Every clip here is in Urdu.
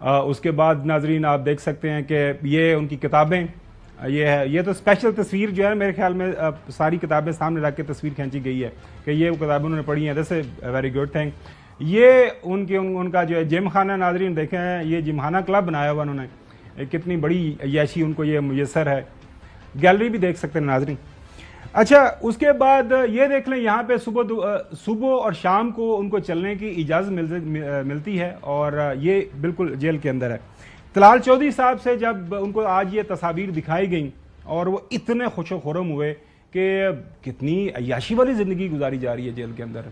اس کے بعد ناظرین آپ دیکھ سکتے ہیں کہ یہ ان کی کتابیں، یہ تو اسپیشل تصویر جو ہے میرے خیال میں ساری کتابیں سامنے رکھ کے تصویر کھینچی گئی ہے کہ یہ کتابیں انہوں نے پڑھی ہیں. دس اے ویری گڈ تھنگ. یہ ان کا جو ہے جم خانہ ناظرین دیکھیں، یہ جم خانہ کلب بنایا ہوا انہوں نے، کتنی بڑی عیاشی ان کو یہ میسر ہے. گیلری بھی دیکھ سکتے ہیں ناظرین. اچھا اس کے بعد یہ دیکھ لیں یہاں پہ صبح اور شام کو ان کو چلنے کی اجازت ملتی ہے اور یہ بالکل جیل کے اندر ہے. طلال چودھری صاحب سے جب ان کو آج یہ تصاویر دکھائی گئیں اور وہ اتنے خوش و خرم ہوئے کہ کتنی عیاشی والی زندگی گزاری جا رہی ہے جیل کے اندر.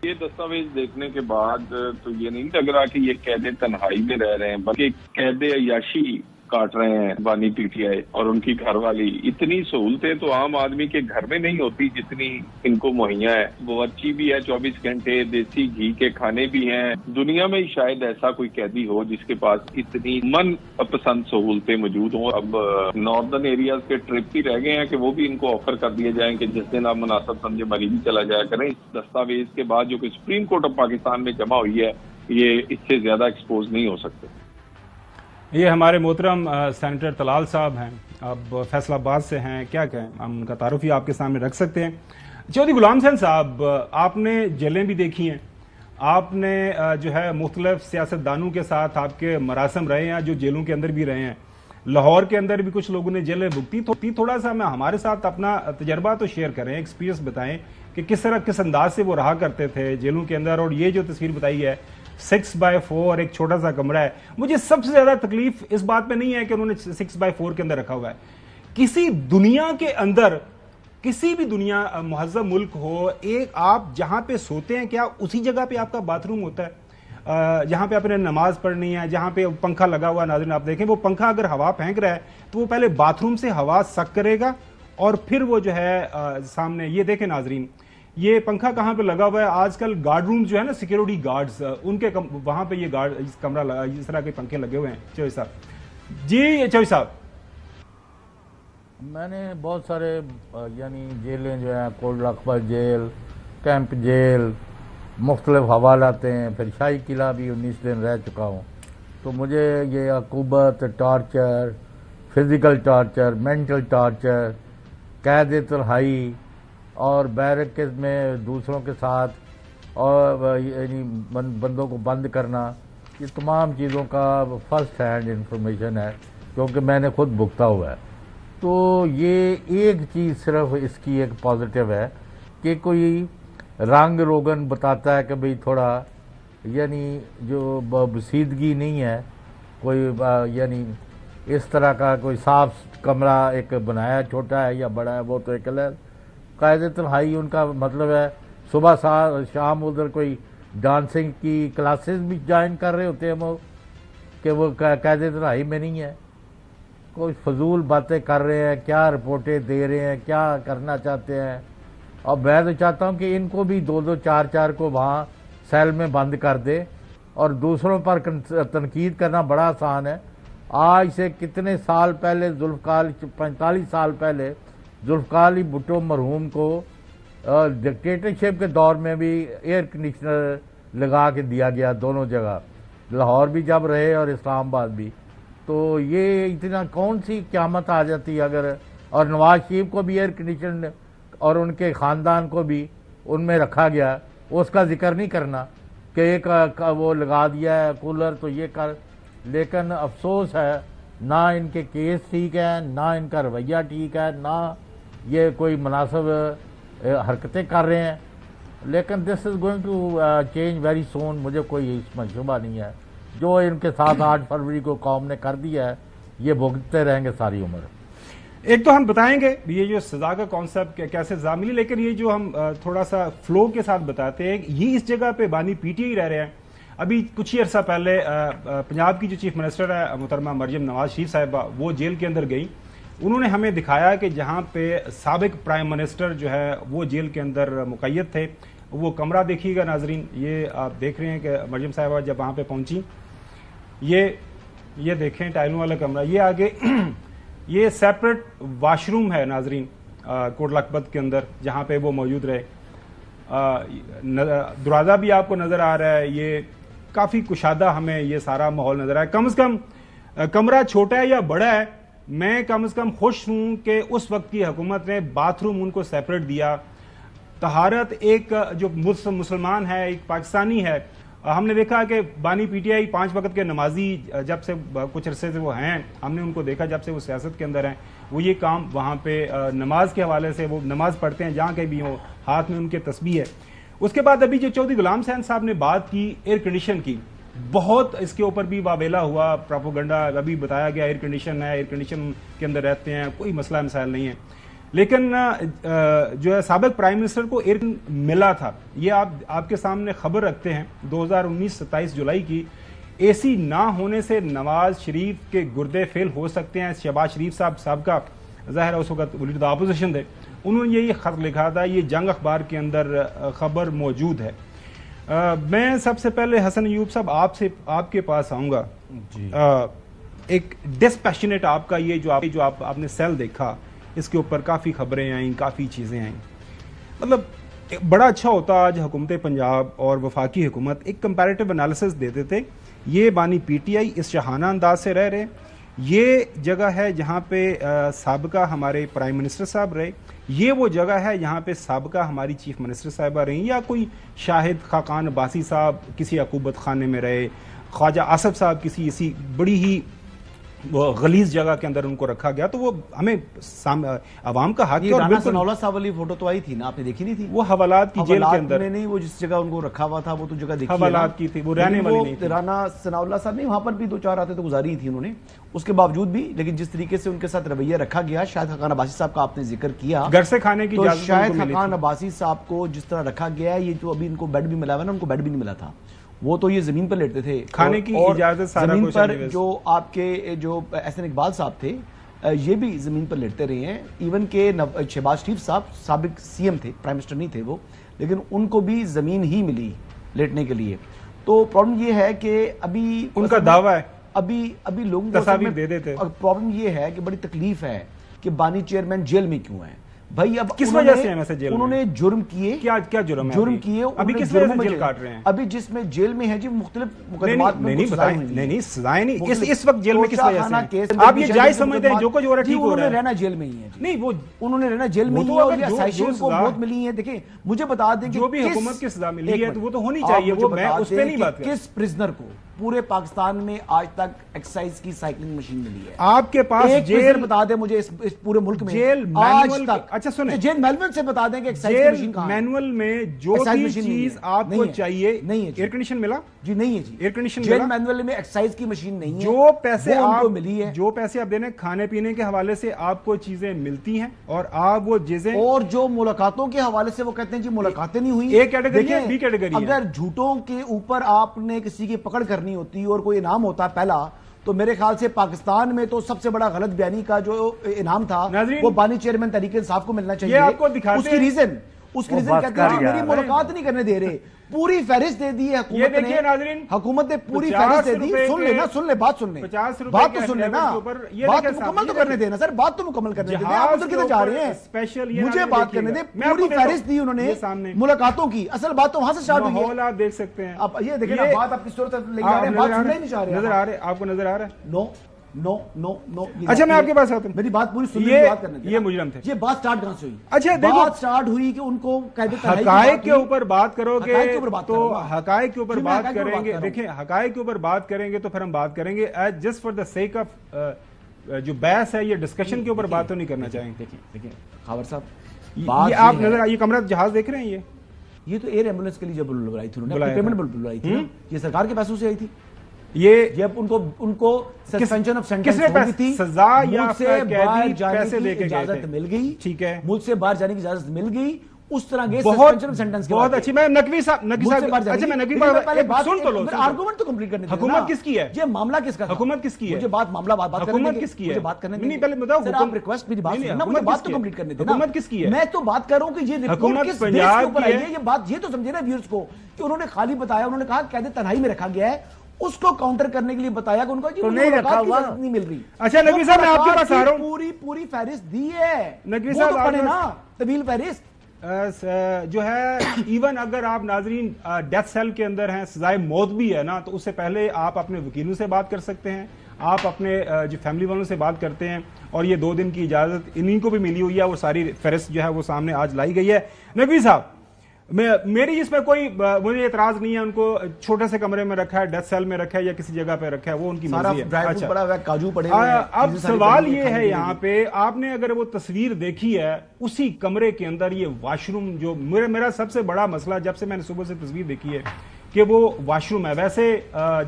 یہ دستاویز دیکھنے کے بعد تو یہ نہیں لگ رہا کہ یہ قید تنہائی میں رہ رہے ہیں، بلکہ قید عیاشی کاٹ رہے ہیں. بانی پی ٹی آئی اور ان کی گھر والی، اتنی سہولتیں تو عام آدمی کے گھر میں نہیں ہوتی جتنی ان کو مہیا ہے. باورچی بھی ہے 24 گھنٹے، دیسی گھی کے کھانے بھی ہیں. دنیا میں شاید ایسا کوئی قیدی ہو جس کے پاس اتنی من پسند سہولتیں موجود ہوں. اب ناردرن ایریاز کے ٹرپ بھی رہ گئے ہیں کہ وہ بھی ان کو آفر کر دیے جائیں کہ جس دن آپ مناسب سمجھے مری بھی چلا جایا کریں. اس دستاویز کے بعد جو کہ سپریم کورٹ آف پاکستان میں جمع ہوئی ہے، یہ اس سے زیادہ ایکسپوز نہیں ہو سکتے. یہ ہمارے محترم سینیٹر طلال صاحب ہیں، اب فیصل آباد سے ہیں. کیا کہیں، ہم ان کا تعارف ہی آپ کے سامنے رکھ سکتے ہیں. چودھری غلام حسین صاحب، آپ نے جیلیں بھی دیکھی ہیں، آپ نے جو ہے مختلف سیاستدانوں کے ساتھ آپ کے مراسم رہے ہیں جو جیلوں کے اندر بھی رہے ہیں. لاہور کے اندر بھی کچھ لوگوں نے جیلیں بھگتی. تھوڑا سا ہمارے ساتھ اپنا تجربہ تو شیئر کریں، ایکسپیرینس بتائیں کہ کس طرح کس انداز سے وہ رہا کرتے تھے جیلوں کے اندر. اور یہ جو تصویر بتائی ہے 6x4 ایک چھوٹا سا کمرہ ہے، مجھے سب سے زیادہ تکلیف اس بات میں نہیں ہے کہ انہوں نے 6x4 کے اندر رکھا ہوا ہے. کسی دنیا کے اندر، کسی بھی دنیا مہذب ملک ہو، ایک آپ جہاں پہ سوتے ہیں کیا اسی جگہ پہ آپ کا باتھ روم ہوتا ہے جہاں پہ آپ نے نماز پڑھنی ہے، جہاں پہ پنکھا لگا ہوا. ناظرین آپ دیکھیں وہ پنکھا اگر ہوا پھینک رہا ہے تو وہ پہلے باتھ روم سے ہوا سک کرے گا اور پھر وہ جو ہے سامنے. یہ دیکھیں ناظرین، یہ پنکھا کہاں پہ لگا ہوا ہے. آج کل گارڈ روم جو ہے نا، سیکیورٹی گارڈز، ان کے وہاں پہ یہ کمرہ لگا، اس طرح کے پنکھے لگے ہوئے ہیں. چوہدری صاحب جی. چوہدری صاحب، میں نے بہت سارے یعنی جیلیں جو ہیں، کوٹ رقبہ جیل، کیمپ جیل، مختلف حوالات ہیں، پھر شاہی قلعہ بھی 19 دن رہ چکا ہوں. تو مجھے یہ عقوبت، torture, physical torture, mental torture, قید تنہائی اور بیرکز میں دوسروں کے ساتھ اور یعنی بندوں کو بند کرنا، یہ تمام چیزوں کا فرسٹ ہینڈ انفارمیشن ہے کیونکہ میں نے خود بھگتا ہوا ہے. تو یہ ایک چیز صرف اس کی ایک پازیٹیو ہے کہ کوئی رنگ روگن بتاتا ہے کہ بھئی تھوڑا یعنی جو بسیدگی نہیں ہے، کوئی یعنی اس طرح کا کوئی صاف کمرہ ایک بنایا، چھوٹا ہے یا بڑا ہے وہ تو ایک الگ. قید تنہائی ان کا مطلب ہے صبح شام ادھر کوئی ڈانسنگ کی کلاسز بھی جوائن کر رہے ہوتے ہیں وہ، کہ وہ قید تنہائی میں نہیں ہے. کوئی فضول باتیں کر رہے ہیں، کیا رپورٹیں دے رہے ہیں، کیا کرنا چاہتے ہیں. اور میں تو چاہتا ہوں کہ ان کو بھی 2-2 4-4 کو وہاں سیل میں بند کر دے. اور دوسروں پر تنقید کرنا بڑا آسان ہے. آج سے کتنے سال پہلے 45 سال پہلے ذوالفقار علی بھٹو مرحوم کو ڈکٹیٹرشپ کے دور میں بھی ایئر کنڈیشنر لگا کے دیا گیا دونوں جگہ، لاہور بھی جب رہے اور اسلام آباد بھی. تو یہ اتنا کون سی قیامت آ جاتی اگر. اور نواز شریف کو بھی ایئر کنڈیشن اور ان کے خاندان کو بھی ان میں رکھا گیا، اس کا ذکر نہیں کرنا کہ ایک وہ لگا دیا ہے کولر تو یہ کر. لیکن افسوس ہے نہ ان کے کیس ٹھیک ہیں، نہ ان کا رویہ ٹھیک ہے، نہ یہ کوئی مناسب حرکتیں کر رہے ہیں. لیکن this is going to change very soon. مجھے کوئی اس میں شبہ نہیں ہے. جو ان کے ساتھ 8 فروری کو قوم نے کر دیا ہے یہ بھگتتے رہیں گے ساری عمر. ایک تو ہم بتائیں گے یہ جو سزا کا کانسیپٹ کیسے سزا ملی، لیکن یہ جو ہم تھوڑا سا فلو کے ساتھ بتاتے ہیں، یہ اس جگہ پہ بانی پی ٹی آئی رہ رہے ہیں. ابھی کچھ ہی عرصہ پہلے پنجاب کی جو چیف منسٹر ہے محترمہ مریم نواز شریف صاحبہ، وہ جیل کے اندر گئی. انہوں نے ہمیں دکھایا کہ جہاں پہ سابق پرائم منسٹر جو ہے وہ جیل کے اندر مقید تھے، وہ کمرہ دیکھیے گا ناظرین. یہ آپ دیکھ رہے ہیں کہ مریم صاحبہ جب وہاں پہ پہنچی، یہ دیکھیں ٹائلوں والا کمرہ. یہ آگے یہ سیپریٹ واش روم ہے ناظرین کوٹ لکھپت کے اندر جہاں پہ وہ موجود رہے. دروازہ بھی آپ کو نظر آ رہا ہے. یہ کافی کشادہ ہمیں یہ سارا ماحول نظر آیا. کم از کم کمرہ چھوٹا ہے یا بڑا ہے, میں کم از کم خوش ہوں کہ اس وقت کی حکومت نے باتھ روم ان کو سیپریٹ دیا. طہارت ایک جو مسلمان ہے, ایک پاکستانی ہے, ہم نے دیکھا کہ بانی پی ٹی آئی 5 وقت کے نمازی جب سے کچھ عرصے سے وہ ہیں, ہم نے ان کو دیکھا جب سے وہ سیاست کے اندر ہیں, وہ یہ کام وہاں پہ نماز کے حوالے سے وہ نماز پڑھتے ہیں جہاں کہیں بھی ہو, ہاتھ میں ان کے تسبیح ہے. اس کے بعد ابھی جو چودھری غلام حسین صاحب نے بات کی ایئر کنڈیشن کی, بہت اس کے اوپر بھی واویلا ہوا, پراپوگنڈا, ابھی بتایا گیا ایئر کنڈیشن ہے, ایئر کنڈیشن کے اندر رہتے ہیں, کوئی مسئلہ مسائل نہیں ہے. لیکن جو ہے سابق پرائم منسٹر کو ایئر ملا تھا, یہ آپ کے سامنے خبر رکھتے ہیں 2019 27 جولائی کی, اے سی نہ ہونے سے نواز شریف کے گردے فیل ہو سکتے ہیں. شہباز شریف صاحب کا ظاہر ہے اس وقت لیڈر اپوزیشن تھے, انہوں نے یہ خط لکھا تھا, یہ جنگ اخبار کے اندر خبر موجود ہے. میں سب سے پہلے حسن ایوب صاحب آپ کے پاس آؤں گا. ایک ڈسپیشنیٹ آپ کا یہ جو آپ نے سیل دیکھا, اس کے اوپر کافی خبریں آئیں, کافی چیزیں آئیں. مطلب بڑا اچھا ہوتا آج حکومت پنجاب اور وفاقی حکومت ایک کمپیریٹیو انالیسس دیتے تھے. یہ بانی پی ٹی آئی اس شاہانہ انداز سے رہ رہے, یہ جگہ ہے جہاں پہ سابقہ ہمارے پرائم منسٹر صاحب رہے, یہ وہ جگہ ہے جہاں پہ سابقہ ہماری چیف منسٹر صاحبہ رہیں, یا کوئی شاہد خاقان عباسی صاحب کسی عقوبت خانے میں رہے, خواجہ آصف صاحب کسی اسی بڑی ہی وہ غلیظ جگہ کے اندر ان کو رکھا گیا. تو وہ ہمیں عوام کا حق ہے. اور رانا ثناء اللہ صاحب والی فوٹو تو آئی تھی نا, آپ نے دیکھی نہیں تھی؟ وہ حوالات کی جیل کے اندر نہیں, وہ جس جگہ ان کو رکھا ہوا تھا وہ تو جگہ دیکھی حوالات کی تھی, وہ رہنے والی نہیں تھی. رانا ثناء اللہ صاحب نہیں, وہاں پر بھی 2-4 راتیں تو گزاری تھی انہوں نے, اس کے باوجود بھی. لیکن جس طریقے سے ان کے ساتھ رویہ رکھا گیا, شاہد خاقان عباسی صاحب کا آپ نے ذکر کیا, گھر سے کھانے کی اجازت شاہد خاقان عباسی صاحب کو جس طرح رکھا گیا ہے, یہ جو ابھی ان کو بیڈ بھی ملا ہوا نا, ان کو بیڈ بھی نہیں ملا تھا, وہ تو یہ زمین پر لیٹتے تھے کھانے کی اجازت, سارا زمین پر. جو آپ کے جو احسن اقبال صاحب تھے یہ بھی زمین پر لیٹتے رہے ہیں. ایون کہ شہباز شریف صاحب سابق سی ایم تھے, پرائم منسٹر نہیں تھے وہ, لیکن ان کو بھی زمین ہی ملی لیٹنے کے لیے. تو پرابلم یہ ہے کہ ابھی ان کا دعویٰ ہے, ابھی لوگوں کو تصاویر دے دیتے. اور پرابلم یہ ہے کہ بڑی تکلیف ہے کہ بانی چیئرمین جیل میں کیوں ہیں بھائی. اب کس وجہ سے ہیں ویسے جیل میں؟ انہوں نے جرم کیے. کیا جرم ہے؟ جرم کیے. ابھی کس وجہ سے جیل کاٹ رہے ہیں؟ ابھی جس میں جیل میں ہے جی مختلف مقدمات میں نہیں سزائیں نہیں, اس وقت جیل میں کس وجہ سے؟ آپ یہ جائز سمجھتے ہیں جو کچھ ہو رہا ہے ٹھیک ہو رہا ہے؟ انہوں نے رہنا جیل میں ہی ہے. نہیں, وہ انہوں نے رہنا جیل میں ہی ہے, اور یہ اسائشن کو موت ملی ہے. دیکھیں مجھے بتا دیں کہ جو بھی حکومت کی سزا ملی ہے وہ تو ہونی چاہیے, وہ میں اس پہ نہیں بات کر رہا. کس پرزنر کو پورے پاکستان میں آج تک ایکسرسائز کی سائیکلنگ مشین ملی ہے؟ آپ کے پاس جیل بتا دیں مجھے اس پورے ملک میں جیل مینول, اچھا سنیں, جیل مینول سے بتا دیں کہ جیل مینول میں جو بھی چیز آپ کو چاہیے, نہیں ہے. ایئر کنڈیشن ملا جی نہیں ہے جی, ایئر کنڈیشن جیل مینول میں ایکسرسائز کی مشین نہیں ہے. جو پیسے آپ کو ملی ہے, جو پیسے آپ دینے کھانے پینے کے حوالے سے آپ کو چیزیں ملتی ہیں, اور آپ وہ چیزیں, اور جو ملاقاتوں کے حوالے سے وہ کہتے ہیں جی ملاقاتیں نہیں ہوئی. ایک کیٹیگری ہے, بی کیٹیگری ہے. اگر جھوٹوں کے اوپر آپ نے کسی کی پکڑ کرنی ہوتی اور کوئی انعام ہوتا پہلا, تو میرے خیال سے پاکستان میں تو سب سے بڑا غلط بیانی کا جو انعام تھا وہ بانی چیئرمین تحریک انصاف کو ملنا چاہیے. یہ آپ کو دکھاتے اس کی ریزن کہتے ہیں میری ملاقات نہیں کرنے دے رہے. پوری فہرست دے دی ہے حکومت نے پوری فہرست دے دی. سن لے نا, سن لے, بات سن لے, بات تو سن لے نا, بات تو مکمل تو کرنے دینا سر, بات تو مکمل کرنے دینا. آپ ادھر کدھر جا رہے ہیں, مجھے بات کرنے دے. پوری فہرست دی انہوں نے ملاقاتوں کی, اصل بات تو وہاں سے سٹارٹ ہوئی ہے. آپ دیکھ سکتے ہیں, اب یہ دیکھیں نا بات آپ کس طرح سے لے جا رہے ہیں, بات سننا ہی نہیں چاہ رہے. نظر آ رہے ہیں آپ کو, نظر آ رہا ہے؟ نو نو نو نو. اچھا میں آپ کے پاس آتا ہوں, میری بات پوری سننے کی بات کرنے دیں. یہ مجرم تھے. یہ بات سٹارٹ کہاں سے ہوئی؟ اچھا بات سٹارٹ ہوئی کہ ان کو حقائق کے اوپر بات کرو گے تو حقائق کے اوپر بات کریں گے. دیکھیں حقائق کے اوپر بات کریں گے تو پھر ہم بات کریں گے just for the sake of جو بحث ہے, یہ ڈسکشن کے اوپر بات تو نہیں کرنا چاہیں گے. دیکھیں خاور صاحب, یہ آپ نظر آئیے کمرہ جہاز دیکھ رہے ہیں, یہ تو ایئر ایمبولینس کے لیے جب بلائی تھی انہوں نے, پیمنٹ بلائی تھی, یہ سرکار کے پیسوں سے آئی تھی. یہ جب ان کو سسپینشن آف سینٹنس ہوئی تھی, سزا یا باہر جانے کی اجازت مل گئی. ٹھیک ہے, ملک سے باہر جانے کی اجازت مل گئی. اس طرح کے بہت اچھی. میں نقوی صاحب اچھا میں نقوی صاحب سن تو لو, آرگومنٹ تو کمپلیٹ کرنے دیں. حکومت کس کی ہے؟ یہ معاملہ کس کا ہے؟ حکومت کس کی ہے؟ مجھے بات معاملہ بات کرنے حکومت کس کی ہے؟ مجھے بات کرنے نہیں پہلے بتاؤ سر, آپ ریکویسٹ میری بات سننا, مجھے بات تو کمپلیٹ کرنے دیں. حکومت کس کی ہے؟ میں تو بات کر رہا ہوں کہ یہ رپورٹ کس بیس کے اوپر آئی ہے. یہ بات یہ تو سمجھے نا ویورز کو کہ انہوں نے خالی بتایا, انہوں نے کہا قید تنہائی میں رکھا گیا ہے, اس کو کاؤنٹر کرنے کے لیے بتایا کہ ان کو نہیں رکھا ہوا, نہیں مل رہی. اچھا نقوی صاحب میں آپ کے پاس آ رہا ہوں, پوری فہرست دی ہے. نقوی صاحب پڑھے نا طویل فہرست, جو ہے ایون اگر آپ ناظرین ڈیتھ سیل کے اندر ہیں، سزائے موت بھی ہے نا، تو اس سے پہلے آپ اپنے وکیلوں سے بات کر سکتے ہیں، آپ اپنے جو فیملی والوں سے بات کرتے ہیں، اور یہ 2 دن کی اجازت انہیں کو بھی ملی ہوئی ہے، وہ ساری فہرست جو ہے وہ سامنے آج لائی گئی ہے۔ نقوی صاحب، میری اس میں کوئی مجھے اعتراض نہیں ہے، ان کو چھوٹے سے کمرے میں رکھا ہے، ڈیتھ سیل میں رکھا ہے یا کسی جگہ پہ رکھا ہے، وہ ان کی مرضی ہے۔ کاجو پڑے ہوئے ہیں۔ اب سوال یہ ہے یہاں پہ، آپ نے اگر وہ تصویر دیکھی ہے اسی کمرے کے اندر یہ واش روم، جو میرا سب سے بڑا مسئلہ جب سے میں نے صبح سے تصویر دیکھی ہے کہ وہ واش روم ہے، ویسے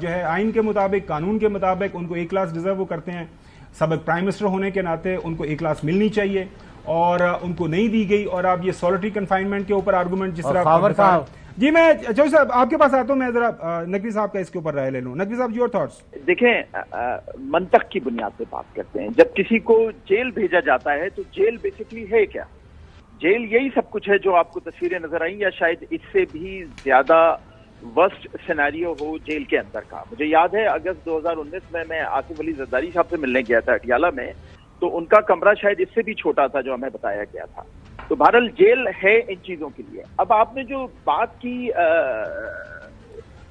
جو ہے آئین کے مطابق، قانون کے مطابق ان کو A کلاس ڈیزرو کرتے ہیں، سابق پرائم منسٹر ہونے کے ناطے ان کو A کلاس ملنی چاہیے، اور ان کو نہیں دی گئی، اور آپ یہ سولٹری کنفائنمنٹ کے اوپر آرگومنٹ جس طرح جی میں چوہدری صاحب آپ کے پاس آتا ہوں، میں ذرا نقوی صاحب کا اس کے اوپر رائے لے لوں۔ نقوی صاحب یور تھاٹس؟ دیکھیں، منطق کی بنیاد پہ بات کرتے ہیں، جب کسی کو جیل بھیجا جاتا ہے تو جیل بیسکلی ہے کیا؟ جیل یہی سب کچھ ہے جو آپ کو تصویریں نظر آئیں، یا شاید اس سے بھی زیادہ ورسٹ سیناریو ہو جیل کے اندر کا۔ مجھے یاد ہے اگست 2019 میں آصف علی زرداری صاحب سے ملنے گیا تھا اٹیالہ میں، تو ان کا کمرہ شاید اس سے بھی چھوٹا تھا جو ہمیں بتایا گیا تھا۔ تو بہرحال جیل ہے ان چیزوں کے لیے۔ اب آپ نے جو بات کی،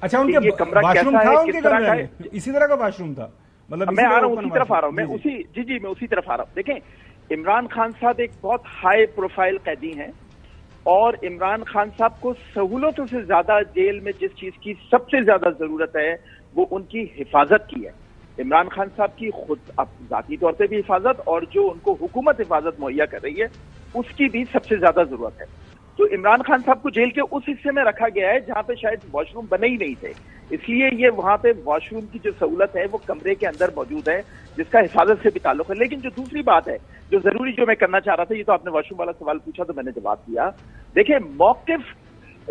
اچھا ان کے کمرہ واش روم کیسا تھا، ہے، ان کے کس طرح کا ہے، اسی طرح کا واش روم تھا؟ مطلب میں آ رہا ہوں اسی طرف آ رہا ہوں، میں اسی میں اسی طرف آ رہا ہوں۔ دیکھیں، عمران خان صاحب ایک بہت ہائی پروفائل قیدی ہیں، اور عمران خان صاحب کو سہولتوں سے زیادہ جیل میں جس چیز کی سب سے زیادہ ضرورت ہے وہ ان کی حفاظت کی ہے۔ عمران خان صاحب کی خود ذاتی طور پہ بھی حفاظت، اور جو ان کو حکومت حفاظت مہیا کر رہی ہے اس کی بھی سب سے زیادہ ضرورت ہے۔ تو عمران خان صاحب کو جیل کے اس حصے میں رکھا گیا ہے جہاں پہ شاید واش روم بنے ہی نہیں تھے، اس لیے یہ وہاں پہ واش روم کی جو سہولت ہے وہ کمرے کے اندر موجود ہے، جس کا حفاظت سے بھی تعلق ہے۔ لیکن جو دوسری بات ہے جو ضروری جو میں کرنا چاہ رہا تھا، یہ تو آپ نے واش روم والا سوال پوچھا تو میں نے جواب دیا۔ دیکھیں، موقف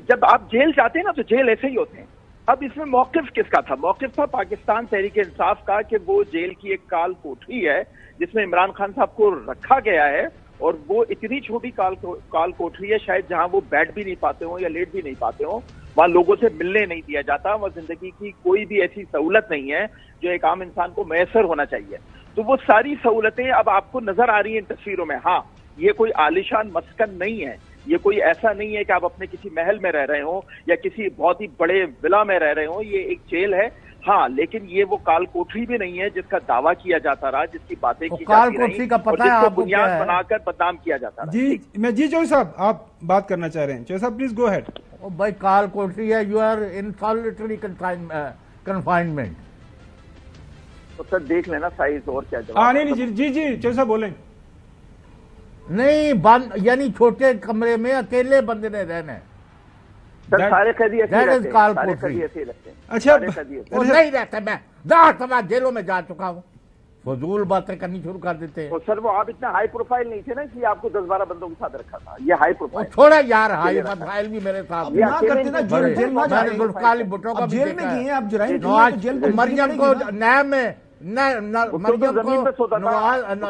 جب آپ جیل جاتے ہیں نا تو جیل ایسے ہی ہوتے ہیں۔ اب اس میں موقف کس کا تھا؟ موقف تھا پاکستان تحریک انصاف کا، کہ وہ جیل کی ایک کال کوٹری ہے جس میں عمران خان صاحب کو رکھا گیا ہے، اور وہ اتنی چھوٹی کال کوٹری ہے شاید جہاں وہ بیٹھ بھی نہیں پاتے ہوں یا لیٹ بھی نہیں پاتے ہوں، وہاں لوگوں سے ملنے نہیں دیا جاتا، وہ زندگی کی کوئی بھی ایسی سہولت نہیں ہے جو ایک عام انسان کو میسر ہونا چاہیے۔ تو وہ ساری سہولتیں اب آپ کو نظر آ رہی ہیں تصویروں میں۔ ہاں، یہ کوئی عالیشان مسکن نہیں ہے، یہ کوئی ایسا نہیں ہے کہ آپ اپنے کسی محل میں رہ رہے ہوں یا کسی بہت ہی بڑے ولا میں رہ رہے ہوں، یہ ایک جیل ہے۔ ہاں، لیکن یہ وہ کال کوٹری بھی نہیں ہے جس کا دعویٰ کیا جاتا رہا، جس کی باتیں کی جاتی رہی، اور جس کو بنیاد بنا کر بدنام کیا جاتا رہا۔ جی چوہدری صاحب آپ بات کرنا چاہ رہے ہیں؟ چوہدری صاحب پلیز گو ہیڈ۔ بھائی کال کوٹری ہے، you are in solitary confinement. تو سر دیکھ لینا سائز اور کیا جواب۔ نہیں جی چوہدری صاحب بولیں۔ نہیں، بند یعنی چھوٹے کمرے میں اکیلے بندے نے رہنا ہے۔ سارے قیدی ایسے رہتے ہیں۔ اچھا وہ نہیں رہتے، میں 10 دفعہ جیلوں میں جا چکا ہوں، فضول باتیں کرنی شروع کر دیتے ہیں۔ تو سر وہ آپ اتنا ہائی پروفائل نہیں تھے نا، اس لیے آپ کو 10-12 بندوں کے ساتھ رکھا تھا، یہ ہائی پروفائل۔ چھوڑا یار، ہائی پروفائل بھی میرے ساتھ ذوالفقار بھٹو کا بھی دیکھا ہے، مریم کو نیب میں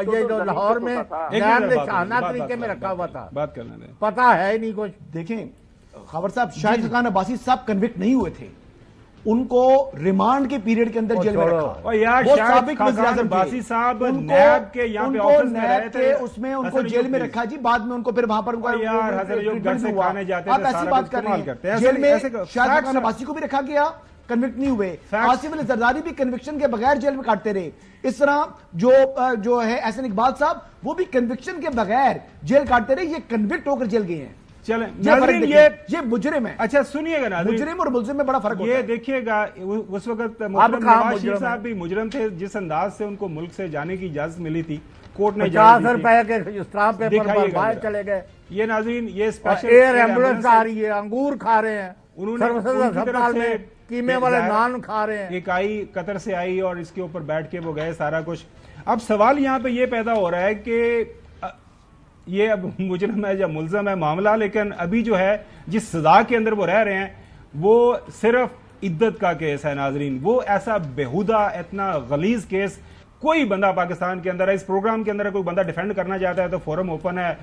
یہ جو لاہور میں نیب نے شاہانہ طریقے میں رکھا ہوا تھا، بات کرنا ہے پتا ہے ہی نہیں کچھ۔ دیکھیں خبر صاحب، شاہد خاقان عباسی صاحب کنوکٹ نہیں ہوئے تھے، ان کو ریمانڈ کے پیریڈ کے اندر جیل میں رکھا۔ وہ سابق وزیر اعظم عباسی صاحب نیب کے یہاں پہ آفس میں رہے تھے، اس میں ان کو جیل میں رکھا جی، بعد میں ان کو پھر وہاں پر آپ ایسی بات کر رہے ہیں۔ جیل میں شاہد خاقان عباسی کو بھی رکھا گیا، کنوکٹ نہیں ہوئے۔ آصف علی زرداری بھی کنوکشن کے بغیر جیل میں کاٹتے رہے۔ اس طرح جو ہے احسن اقبال صاحب، وہ بھی کنوکشن کے بغیر جیل کاٹتے رہے، یہ کنوکٹ ہو کر جیل گئے ہیں۔ چلیں یہ مجرم ہے۔ اچھا سنیے گا، مجرم اور ملزم میں بڑا فرق ہے۔ یہ دیکھیے گا اس وقت نواز شریف صاحب بھی مجرم تھے، جس انداز سے ان کو ملک سے جانے کی اجازت ملی تھی، کورٹ نے 50 روپے کے اسٹامپ پیپر پر باہر چلے گئے۔ یہ ناظرین یہ اسپیشل ایئر ایمبولینس آ رہی ہے، انگور کھا رہے ہیں، انہوں نے قیمے والے نان کھا رہے ہیں۔ ایک آئی قطر سے آئی اور اس کے اوپر بیٹھ کے وہ گئے سارا کچھ۔ اب سوال یہاں پہ یہ پیدا ہو رہا ہے کہ یہ اب مجرم ہے یا ملزم ہے معاملہ، لیکن ابھی جو ہے جس سزا کے اندر وہ رہ رہے ہیں وہ صرف عدت کا کیس ہے ناظرین، وہ ایسا بیہودہ اتنا غلیظ کیس کوئی بندہ پاکستان کے اندر ہے۔ اس پروگرام کے اندر کوئی بندہ ڈیفینڈ کرنا چاہتا ہے تو فورم اوپن ہے،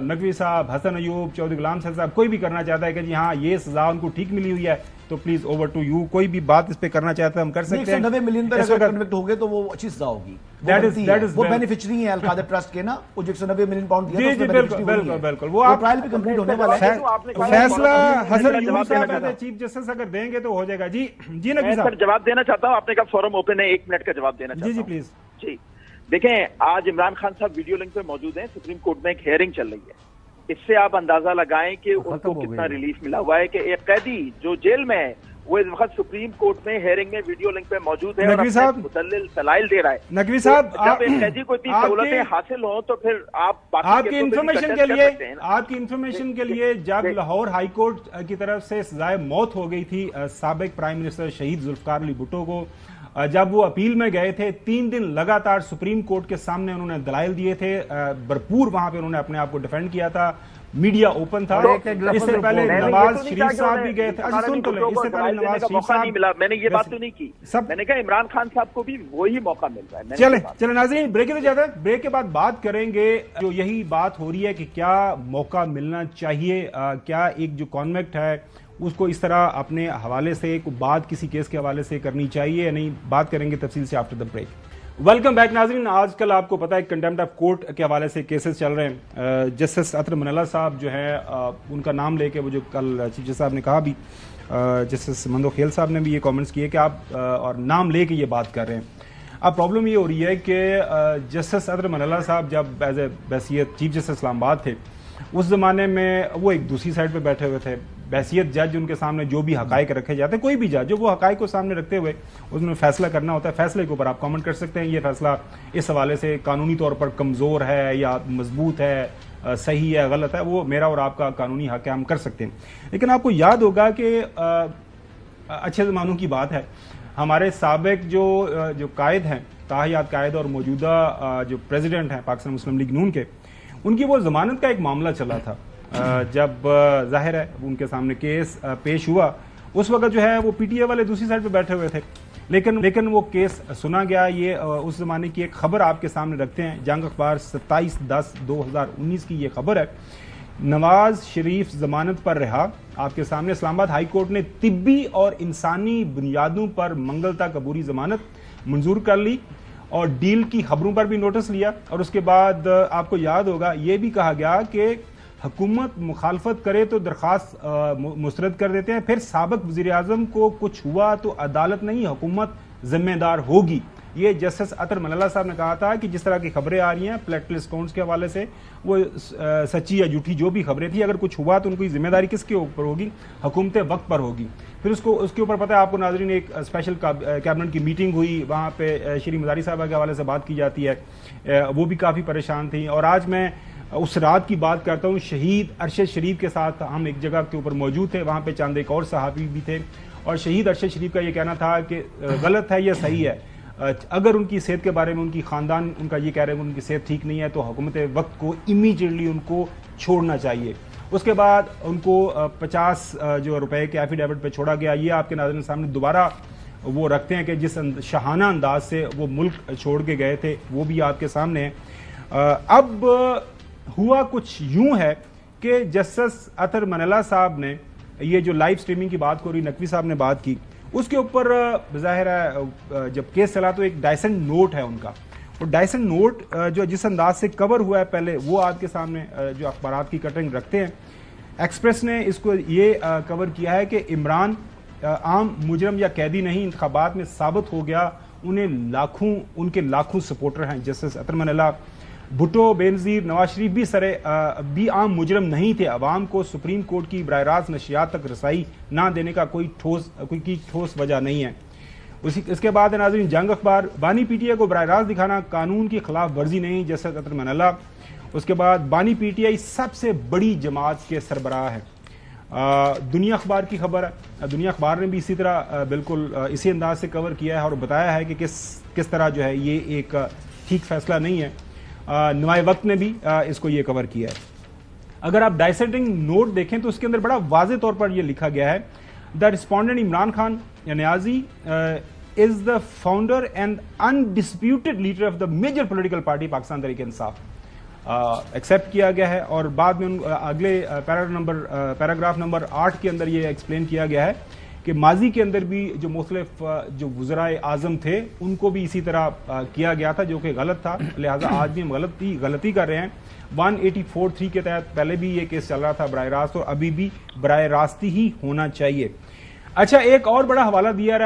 نقوی صاحب، حسن ایوب، چودھری غلام صاحب، کوئی بھی کرنا چاہتا ہے کہ جی ہاں یہ سزا ان کو ٹھیک ملی ہوئی ہے تو پلیز اوور ٹو یو. کوئی بھی بات اس پہ کرنا چاہتا ہے ہم کر سکتے ہیں. 190 ملین پر اگر کنویکٹ ہو گئے تو وہ اچھی سزا ہوگی. وہ بینیفیشری ہیں القادر ٹرسٹ کے نا, وہ 190 ملین پاؤنڈ دیا. جی بالکل بالکل, وہ ٹرائل بھی کمپلیٹ ہونے والا ہے. فیصلہ حسن یونس صاحب چیف جسٹس اگر دیں گے تو ہو جائے گا. جی نقوی صاحب جواب دینا چاہتا ہوں. آپ نے کہا فورم اوپن ہے, 1 منٹ کا جواب دینا چاہتا ہوں. جی پلیز. جی دیکھیں, آج عمران خان صاحب ویڈیو لنک پہ موجود ہیں. سپریم کورٹ میں ایک ہیئرنگ چل رہی ہے. اس سے آپ اندازہ لگائیں کہ ان کو کتنا ریلیف ملا ہوا ہے کہ ایک قیدی جو جیل میں ہے وہ اس وقت سپریم کورٹ میں ہیئرنگ میں ویڈیو لنک پہ موجود ہے اور مدلل دلائل دے رہا ہے. نقوی صاحب, جب ایک قیدی کو اتنی سہولتیں حاصل ہوں تو پھر آپ کی انفارمیشن کے لیے جب لاہور ہائی کورٹ کی طرف سے سزائے موت ہو گئی تھی سابق پرائم منسٹر شہید ذوالفقار علی بھٹو کو, جب وہ اپیل میں گئے تھے 3 دن لگاتار سپریم کورٹ کے سامنے انہوں نے دلائل دیے تھے, بھرپور وہاں پہ انہوں نے اپنے آپ کو ڈیفینڈ کیا تھا, میڈیا اوپن تھا. اس سے پہلے نواز شریف صاحب بھی گئے تھے. سن تو لیں, اس سے پہلے نواز شریف صاحب, میں نے یہ بات تو نہیں کی, میں نے کہا عمران خان صاحب کو بھی وہی موقع مل رہا ہے. چلیں ناظرین, بریک کی جاتا ہے. بریک کے بعد بات کریں گے جو یہی بات ہو رہی ہے کہ کیا موقع ملنا چاہیے, کیا ایک جو کانویکٹ ہے اس کو اس طرح اپنے حوالے سے کوئی بات کسی کیس کے حوالے سے کرنی چاہیے یا نہیں. بات کریں گے تفصیل سے after the break. Welcome back ناظرین. آج کل آپ کو پتا ہے کنٹیمپٹ آف کورٹ کے حوالے سے کیسز چل رہے ہیں. جسٹس اطہر منالہ صاحب جو ہیں ان کا نام لے کے وہ جو کل چیف جسٹس صاحب نے کہا بھی, جسٹس مندو خیل صاحب نے بھی یہ کامنٹس کیے کہ آپ اور نام لے کے یہ بات کر رہے ہیں. اب پرابلم یہ ہو رہی ہے کہ جسٹس اطہر منالہ صاحب جب ایز اے بحیثیت چیف جسٹس اسلام آباد تھے اس زمانے میں وہ ایک دوسری سائڈ پہ بیٹھے ہوئے تھے. بحیثیت جج ان کے سامنے جو بھی حقائق رکھے جاتے ہیں, کوئی بھی جج جو وہ حقائق کو سامنے رکھتے ہوئے اس میں فیصلہ کرنا ہوتا ہے. فیصلے کے اوپر آپ کامنٹ کر سکتے ہیں یہ فیصلہ اس حوالے سے قانونی طور پر کمزور ہے یا مضبوط ہے, صحیح ہے غلط ہے, وہ میرا اور آپ کا قانونی حق ہے, ہم کر سکتے ہیں. لیکن آپ کو یاد ہوگا کہ اچھے زمانوں کی بات ہے, ہمارے سابق جو قائد ہیں, تاحیات قائد اور موجودہ جو پریزیڈنٹ ہیں پاکستان مسلم لیگ نون کے, ان کی وہ ضمانت کا ایک معاملہ چلا تھا. جب ظاہر ہے ان کے سامنے کیس پیش ہوا اس وقت جو ہے وہ پی ٹی اے والے دوسری سائڈ پہ بیٹھے ہوئے تھے, لیکن وہ کیس سنا گیا. یہ اس زمانے کی ایک خبر آپ کے سامنے رکھتے ہیں, جنگ اخبار 27/10/2019 کی یہ خبر ہے. نواز شریف ضمانت پر رہا. آپ کے سامنے اسلام آباد ہائی کورٹ نے طبی اور انسانی بنیادوں پر منگل تک عبوری ضمانت منظور کر لی اور ڈیل کی خبروں پر بھی نوٹس لیا. اور اس کے بعد آپ کو یاد ہوگا یہ بھی کہا گیا کہ حکومت مخالفت کرے تو درخواست مسترد کر دیتے ہیں, پھر سابق وزیر اعظم کو کچھ ہوا تو عدالت نہیں حکومت ذمہ دار ہوگی. یہ جسٹس اطہر منالہ صاحب نے کہا تھا کہ جس طرح کی خبریں آ رہی ہیں پلیٹلیس کاؤنٹس کے حوالے سے, وہ سچی یا جھوٹی جو بھی خبریں تھیں, اگر کچھ ہوا تو ان کی ذمہ داری کس کے اوپر ہوگی, حکومت وقت پر ہوگی. پھر اس کے اوپر پتہ ہے آپ کو ناظرین, ایک اسپیشل کیبنٹ کی میٹنگ ہوئی, وہاں پہ شری مزاری صاحبہ کے حوالے سے بات کی جاتی ہے, وہ بھی کافی پریشان تھیں. اور آج میں اس رات کی بات کرتا ہوں, شہید ارشد شریف کے ساتھ ہم ایک جگہ کے اوپر موجود تھے, وہاں پہ چند ایک اور صحافی بھی تھے, اور شہید ارشد شریف کا یہ کہنا تھا کہ غلط ہے یا صحیح ہے, اگر ان کی صحت کے بارے میں ان کی خاندان ان کا یہ کہہ رہے ہیں ان کی صحت ٹھیک نہیں ہے تو حکومت وقت کو امیجیٹلی ان کو چھوڑنا چاہیے. اس کے بعد ان کو 50 جو روپے کے ایفیڈیوٹ پہ چھوڑا گیا. یہ آپ کے ناظرین سامنے دوبارہ وہ رکھتے ہیں کہ جس شاہانہ انداز سے وہ ملک چھوڑ کے گئے تھے وہ بھی آپ کے سامنے ہے. اب ہوا کچھ یوں ہے کہ جسٹس اطہر منالہ صاحب نے یہ جو لائیو سٹریمنگ کی بات ہو رہی, نقوی صاحب نے بات کی, اس کے اوپر بظاہر ہے جب کیس چلا تو ایک ڈائسنٹ نوٹ ہے ان کا, اور ڈائسنٹ نوٹ جو جس انداز سے کور ہوا ہے پہلے وہ آپ کے سامنے جو اخبارات کی کٹنگ رکھتے ہیں. ایکسپریس نے اس کو یہ کور کیا ہے کہ عمران عام مجرم یا قیدی نہیں, انتخابات میں ثابت ہو گیا ان کے لاکھوں سپورٹر ہیں. جسٹس اطہر منالہ, بھٹو, بینظیر, نواز شریف بھی عام مجرم نہیں تھے. عوام کو سپریم کورٹ کی براہ راست نشریات تک رسائی نہ دینے کا کوئی ٹھوس وجہ نہیں ہے. اس کے بعد ناظرین جنگ اخبار, بانی پی ٹی اے کو براہ راست دکھانا قانون کی خلاف ورزی نہیں, جسٹس اطہر منالہ. اس کے بعد بانی پی ٹی آئی سب سے بڑی جماعت کے سربراہ ہے. دنیا اخبار کی خبر ہے, دنیا اخبار نے بھی اسی طرح بالکل اسی انداز سے کور کیا ہے اور بتایا ہے کہ کس طرح جو ہے یہ ایک ٹھیک فیصلہ نہیں ہے. نوائے وقت نے بھی اس کو یہ کور کیا ہے. اگر آپ ڈائسنٹنگ نوٹ دیکھیں تو اس کے اندر بڑا واضح طور پر یہ لکھا گیا ہے, the respondent Imran Khan Niazi is the founder and undisputed leader of the major political party Pakistan Tehreek Insaf. Accept کیا گیا ہے اور بعد میں اگلے پیراگراف نمبر 8 کے اندر یہ ایکسپلین کیا گیا ہے کہ ماضی کے اندر بھی جو مختلف جو وزرائے اعظم تھے ان کو بھی اسی طرح کیا گیا تھا جو کہ غلط تھا، لہٰذا آج بھی ہم غلطی کر رہے ہیں۔ 184(3) کے تحت پہلے بھی یہ کیس چل رہا تھا براہ راست، اور ابھی بھی براہ راست ہی ہونا چاہیے۔ اچھا، ایک اور بڑا حوالہ دیا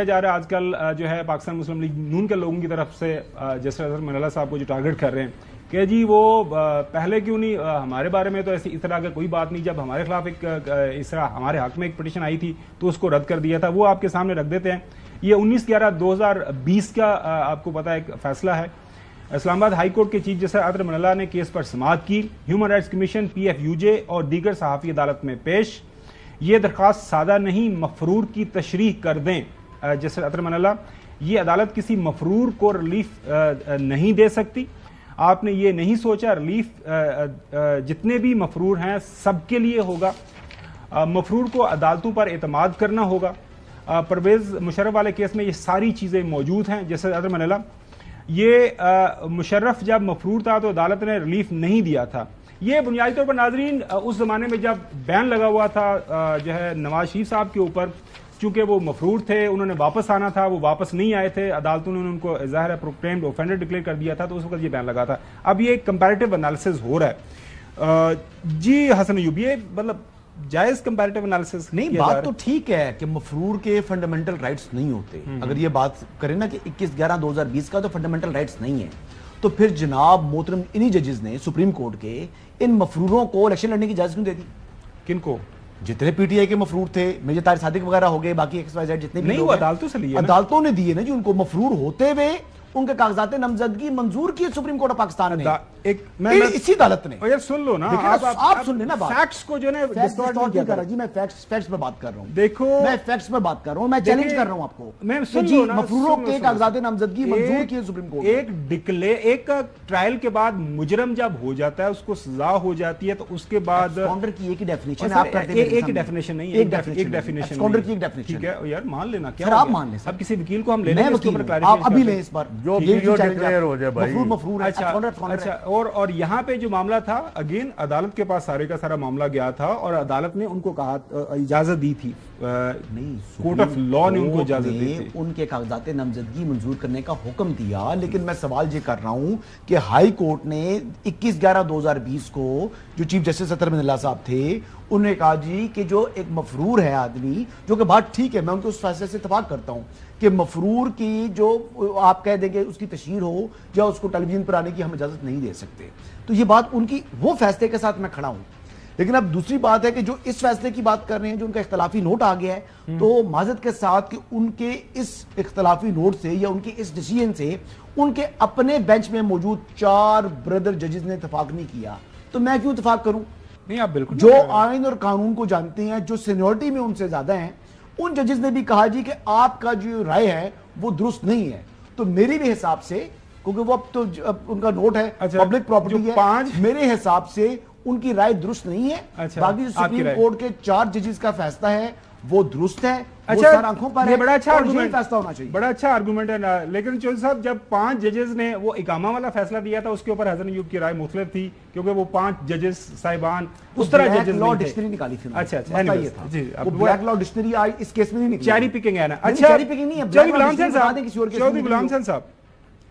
جا رہا ہے آج کل جو ہے پاکستان مسلم لیگ نون کے لوگوں کی طرف سے جسٹس اطہر من اللہ صاحب کو جو ٹارگٹ کر رہے ہیں کہ جی وہ پہلے کیوں نہیں، ہمارے بارے میں تو ایسی اس طرح کا کوئی بات نہیں، جب ہمارے خلاف ایک اس طرح ہمارے حق میں ایک پٹیشن آئی تھی تو اس کو رد کر دیا تھا۔ وہ آپ کے سامنے رکھ دیتے ہیں۔ یہ 19/11/2020 کا آپ کو پتا ایک فیصلہ ہے۔ اسلام آباد ہائی کورٹ کے چیف جسٹس اطہر من اللہ نے کیس پر سماعت کی۔ ہیومن رائٹس کمیشن، PFUJ اور دیگر صحافی عدالت میں پیش۔ یہ درخواست سادہ نہیں، مفرور کی تشریح کر دیں۔ جسٹس اطہر من اللہ، یہ عدالت کسی مفرور کو ریلیف نہیں دے سکتی۔ آپ نے یہ نہیں سوچا ریلیف جتنے بھی مفرور ہیں سب کے لیے ہوگا۔ مفرور کو عدالتوں پر اعتماد کرنا ہوگا۔ پرویز مشرف والے کیس میں یہ ساری چیزیں موجود ہیں۔ جیسے اطہر من اللہ، یہ مشرف جب مفرور تھا تو عدالت نے ریلیف نہیں دیا تھا۔ یہ بنیادی طور پر ناظرین اس زمانے میں جب بین لگا ہوا تھا جو ہے نواز شریف صاحب کے اوپر، چونکہ وہ مفرور تھے، انہوں نے واپس آنا تھا، وہ واپس نہیں آئے تھے، عدالتوں نے ان کو ظاہر ہے پروکلیمڈ اوفینڈر ڈکلیئر کر دیا تھا، تو اس وقت یہ بین لگا تھا۔ اب یہ ایک کمپیریٹیو انالیسز ہو رہا ہے۔ جی حسن ایوب، یہ مطلب جائز کمپیریٹیو انالیسز نہیں، بات تو ٹھیک ہے کہ مفرور کے فنڈامنٹل رائٹس نہیں ہوتے۔ اگر یہ بات کریں نا کہ 21/11/2020 کا تو فنڈامنٹل رائٹس نہیں ہے، تو پھر جناب محترم انہی ججز نے سپریم کورٹ کے ان مفروروں کو الیکشن لڑنے کی اجازت کیوں دے دی؟ کن کو؟ جتنے پی ٹی آئی کے مفرور تھے، مرزا طاہر صادق وغیرہ ہو گئے، باقی XYZ جتنے بھی نہیں، وہ عدالتوں سے لیے، عدالتوں نے دیے نا جی ان کو، مفرور ہوتے ہوئے ان کے کاغذات نامزدگی منظور کی سپریم کورٹ آف پاکستان نے، اسی عدالت نے۔ یار سن لو نا، آپ سن لینا بات، فیکٹس کو جو ہے جی میں فیکٹس پہ بات کر رہا ہوں، دیکھو میں فیکٹس پہ بات کر رہا ہوں، میں چیلنج کر رہا ہوں آپ کو، میں جی مفروروں کے کاغذات نامزدگی منظور کی سپریم کورٹ۔ ایک ٹرائل کے بعد مجرم جب ہو جاتا ہے، اس کو سزا ہو جاتی ہے، تو اس کے بعد ایبسکونڈر کی ایک ڈیفینیشن آپ کرتے ہیں، ایک ڈیفینیشن نہیں، ایک ڈیفینیشن، ایبسکونڈر کی ایک ڈیفینیشن، ٹھیک ہے یار مان لینا، کیا آپ مان لیں، اب کسی وکیل کو ہم لے لیں، آپ ابھی لیں اس پر جو ہو جائے بھائی۔ مفرور اچھا، اور یہاں پہ جو معاملہ تھا اگین عدالت کے پاس سارے کا سارا معاملہ گیا تھا، اور عدالت نے ان کو کہا اجازت دی تھی، نہیں کورٹ آف لا نے ان کو اجازت دی تھی، ان کے کاغذات نامزدگی منظور کرنے کا حکم دیا۔ لیکن میں سوال یہ کر رہا ہوں کہ ہائی کورٹ نے 21/11/2020 کو جو چیف جسٹس اطہر من اللہ صاحب تھے، انہوں نے کہا جی کہ جو ایک مفرور ہے آدمی، جو کہ بات ٹھیک ہے، میں ان کے اس فیصلے سے اتفاق کرتا ہوں کہ مفرور کی جو آپ کہہ دیں کہ اس کی تشہیر ہو یا اس کو ٹیلی ویژن پر آنے کی ہم اجازت نہیں دے سکتے، تو یہ بات ان کی وہ فیصلے کے ساتھ میں کھڑا ہوں۔ لیکن اب دوسری بات ہے کہ جو اس فیصلے کی بات کر رہے ہیں، جو ان کا اختلافی نوٹ آ گیا ہے، تو معذرت کے ساتھ کہ ان کے اس اختلافی نوٹ سے یا ان کے اس ڈیسیژن سے ان کے اپنے بینچ میں موجود 4 بردر ججز نے اتفاق نہیں کیا، تو میں کیوں اتفاق کروں؟ نہیں، آپ بالکل جو آئین اور قانون کو جانتے ہیں، جو سینیورٹی میں ان سے زیادہ ہیں، ان ججز نے بھی کہا جی کہ آپ کا جو رائے ہے وہ درست نہیں ہے۔ تو میری بھی حساب سے، کیونکہ وہ اب تو ان کا نوٹ ہے، پبلک پراپرٹی ہے، میرے حساب سے ان کی رائے درست نہیں ہے۔ باقی جو سپریم کورٹ کے 4 ججز کا فیصلہ ہے وہ درست ہے، آنکھوں پر ہے، بڑا اچھا آرگومنٹ، فیصلہ ہونا چاہیے، بڑا اچھا آرگومنٹ ہے۔ لیکن چودھری صاحب جب 5 ججز نے وہ اقامہ والا فیصلہ دیا تھا، اس کے اوپر حسن ایوب کی رائے مختلف تھی، کیونکہ وہ 5 ججز صاحبان اس طرح ججز لا ڈکشنری نکالی تھی۔ اچھا، وہ بلیک لا ڈکشنری آئی اس کیس میں نہیں نکلی، چیری پکنگ ہے نا۔ اچھا، چیری پکنگ نہیں ہے، چودھری غلام حسین صاحب،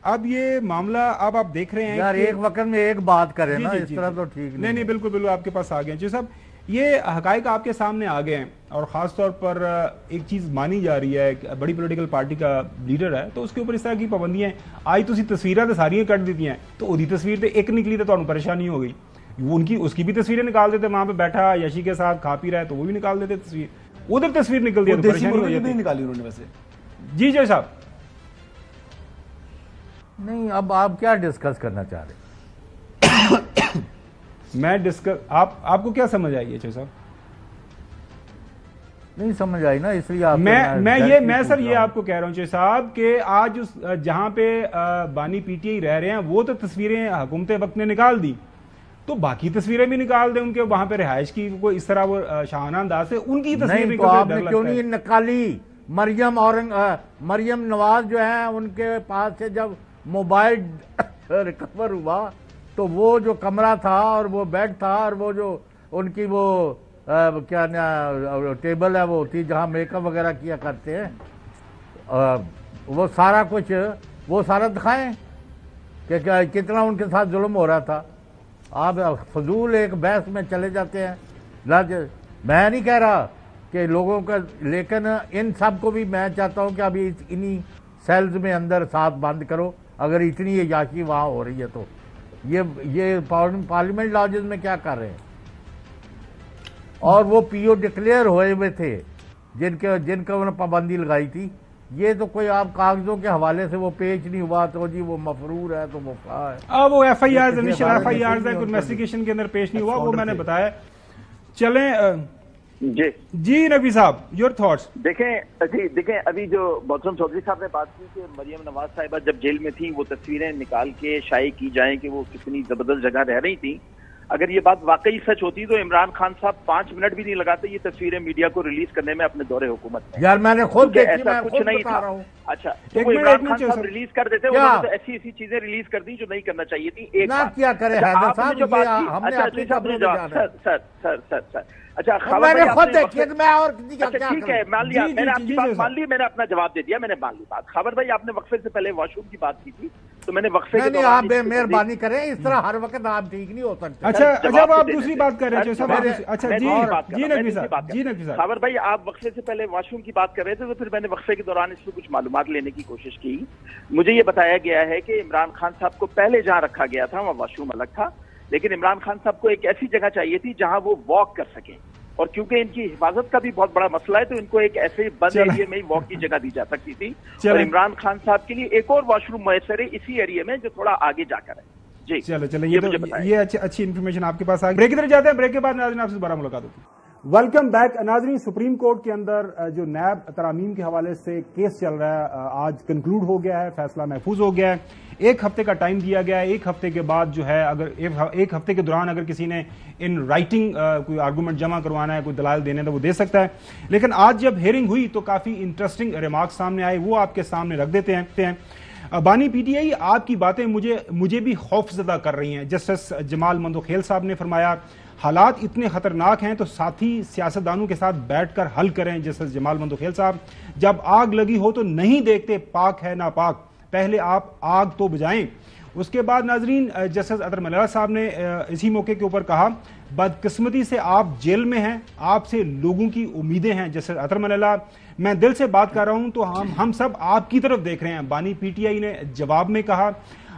اب یہ معاملہ اب آپ دیکھ رہے ہیں یار ایک وقت میں ایک بات کریں نا، اس طرح تو ٹھیک نہیں، بالکل آپ کے پاس آ گئے ہیں۔ جی صاحب، یہ حقائق آپ کے سامنے آ گئے ہیں، اور خاص طور پر ایک چیز مانی جا رہی ہے، بڑی پولیٹیکل پارٹی کا لیڈر ہے، تو اس کے اوپر اس طرح کی پابندیاں ہیں۔ آج تسی تصویریں تو ساری کٹ دیتی ہیں، تو وہی تصویر تو ایک نکلی تو تمہیں پریشانی ہو گئی، وہ اس کی بھی تصویریں نکال دیتے، وہاں پہ بیٹھا یشی کے ساتھ کھا پی رہا ہے تو وہ بھی نکال دیتے تصویر، ادھر تصویر نکل دی تو پریشانی ہو جاتی۔ نکالی انہوں نے ویسے۔ جی صاحب، نہیں، اب آپ کیا ڈسکس کرنا چاہ رہے ہیں؟ میں آپ کو کیا سمجھ آئی ہے صاحب؟ نہیں سمجھ آئی نا، اس لیے میں سر یہ آپ کو کہہ رہا ہوں صاحب کہ آج جہاں پہ بانی پی ٹی آئی رہ رہے ہیں، وہ تو تصویریں حکومت وقت نے نکال دی، تو باقی تصویریں بھی نکال دیں ان کے، وہاں پہ رہائش کی کوئی اس طرح وہ شاہانہ انداز سے ان کی تصویر تو آپ نے کیوں نہیں نکالی؟ مریم نواز جو ہیں، ان کے پاس سے جب موبائل ریکور ہوا تو وہ جو کمرہ تھا اور وہ بیڈ تھا اور وہ جو ان کی وہ کیا ٹیبل ہے وہ ہوتی جہاں میک اپ وغیرہ کیا کرتے ہیں، وہ سارا کچھ وہ سارا دکھائیں کہ کتنا ان کے ساتھ ظلم ہو رہا تھا. آپ فضول ایک بحث میں چلے جاتے ہیں. میں نہیں کہہ رہا کہ لوگوں کا، لیکن ان سب کو بھی میں چاہتا ہوں کہ ابھی انہی سیلز میں اندر ساتھ بند کرو اگر اتنی عیاشی وہاں ہو رہی ہے تو. یہ پارلیمنٹ لاجز میں کیا کر رہے ہیں؟ اور وہ پی او ڈکلیئر ہوئے ہوئے تھے جن کا انہوں نے پابندی لگائی تھی. یہ تو کوئی آپ کاغذوں کے حوالے سے وہ پیش نہیں ہوا تو جی وہ مفرور ہے تو وہ ہے، وہ ایف آئی آرز انویسٹیگیشن کے اندر پیش نہیں ہوا، وہ میں نے بتایا. چلیں جی نقوی صاحب، یور تھاٹس. دیکھیں ابھی جو محترم چودھری صاحب نے بات کی کہ مریم نواز صاحبہ جب جیل میں تھی وہ تصویریں نکال کے شائع کی جائیں کہ وہ کتنی زبردست جگہ رہ رہی تھی. اگر یہ بات واقعی سچ ہوتی تو عمران خان صاحب 5 منٹ بھی نہیں لگاتے یہ تصویریں میڈیا کو ریلیز کرنے میں اپنے دور حکومت میں. یار میں نے خود دیکھی، ایسا کچھ نہیں تھا. اچھا تو عمران خان صاحب ریلیز کر دیتے، انہوں نے تو ایسی چیزیں ریلیز کر دی جو نہیں کرنا چاہیے تھی. ایک کیا کرے سر اچھا خبر ٹھیک ہے، مان لیا میں نے آپ کی بات مان لی، میں نے اپنا جواب دے دیا، میں نے مان لی بات. خبر بھائی آپ نے وقفے سے پہلے واش روم کی بات کی تھی تو میں نے وقفے کے آپ مہربانی کریں، اس طرح ہر وقت آپ ٹھیک نہیں ہو سکتے. اچھا جب آپ دوسری بات کر رہے ہیں. اچھا جی خبر بھائی آپ وقفے سے پہلے واش روم کی بات کر رہے تھے تو پھر میں نے وقفے کے دوران اس سے کچھ معلومات لینے کی کوشش کی. مجھے یہ بتایا گیا ہے کہ عمران خان صاحب کو پہلے جہاں رکھا گیا تھا وہاں واش روم الگ تھا، لیکن عمران خان صاحب کو ایک ایسی جگہ چاہیے تھی جہاں وہ واک کر سکیں، اور کیونکہ ان کی حفاظت کا بھی بہت بڑا مسئلہ ہے تو ان کو ایک ایسے بند ایریے میں ہی واک کی جگہ دی جا سکتی تھی. اور عمران خان صاحب کے لیے ایک اور واش روم میسر ہے اسی ایریے میں جو تھوڑا آگے جا کر ہے. جی چلیں یہ اچھی انفارمیشن آپ کے پاس آ گئی. بریک ادھر جاتے ہیں، بریک کے بعد ناظرین آپ سے دوبارہ ملاقات ہوتی ہے. ویلکم بیک ناظرین. سپریم کورٹ کے اندر جو نیب ترامیم کے حوالے سے کیس چل رہا ہے آج کنکلوڈ ہو گیا ہے، فیصلہ محفوظ ہو گیا ہے. 1 ہفتے کا ٹائم دیا گیا ہے. 1 ہفتے کے بعد جو ہے اگر 1 ہفتے کے دوران اگر کسی نے ان رائٹنگ کوئی آرگومنٹ جمع کروانا ہے، کوئی دلائل دینے تو وہ دے سکتا ہے. لیکن آج جب ہیئرنگ ہوئی تو کافی انٹرسٹنگ ریمارکس سامنے آئے، وہ آپ کے سامنے رکھ دیتے ہیں. بانی پی ٹی آئی آپ کی باتیں مجھے بھی خوف زدہ کر رہی ہیں. جسٹس جمال مندوخیل صاحب نے فرمایا حالات اتنے خطرناک ہیں تو ساتھی سیاستدانوں کے ساتھ بیٹھ کر حل کریں. جسٹس جمال مندوخیل صاحب، جب آگ لگی ہو تو نہیں دیکھتے پاک ہے ناپاک، پہلے آپ آگ تو بجائیں. اس کے بعد ناظرین جسٹس اطہر ملیلہ صاحب نے اسی موقع کے اوپر کہا بدقسمتی سے آپ جیل میں ہیں، آپ سے لوگوں کی امیدیں ہیں. جسٹس اطہر ملیلہ، میں دل سے بات کر رہا ہوں تو ہم سب آپ کی طرف دیکھ رہے ہیں. بانی پی ٹی آئی نے جواب میں کہا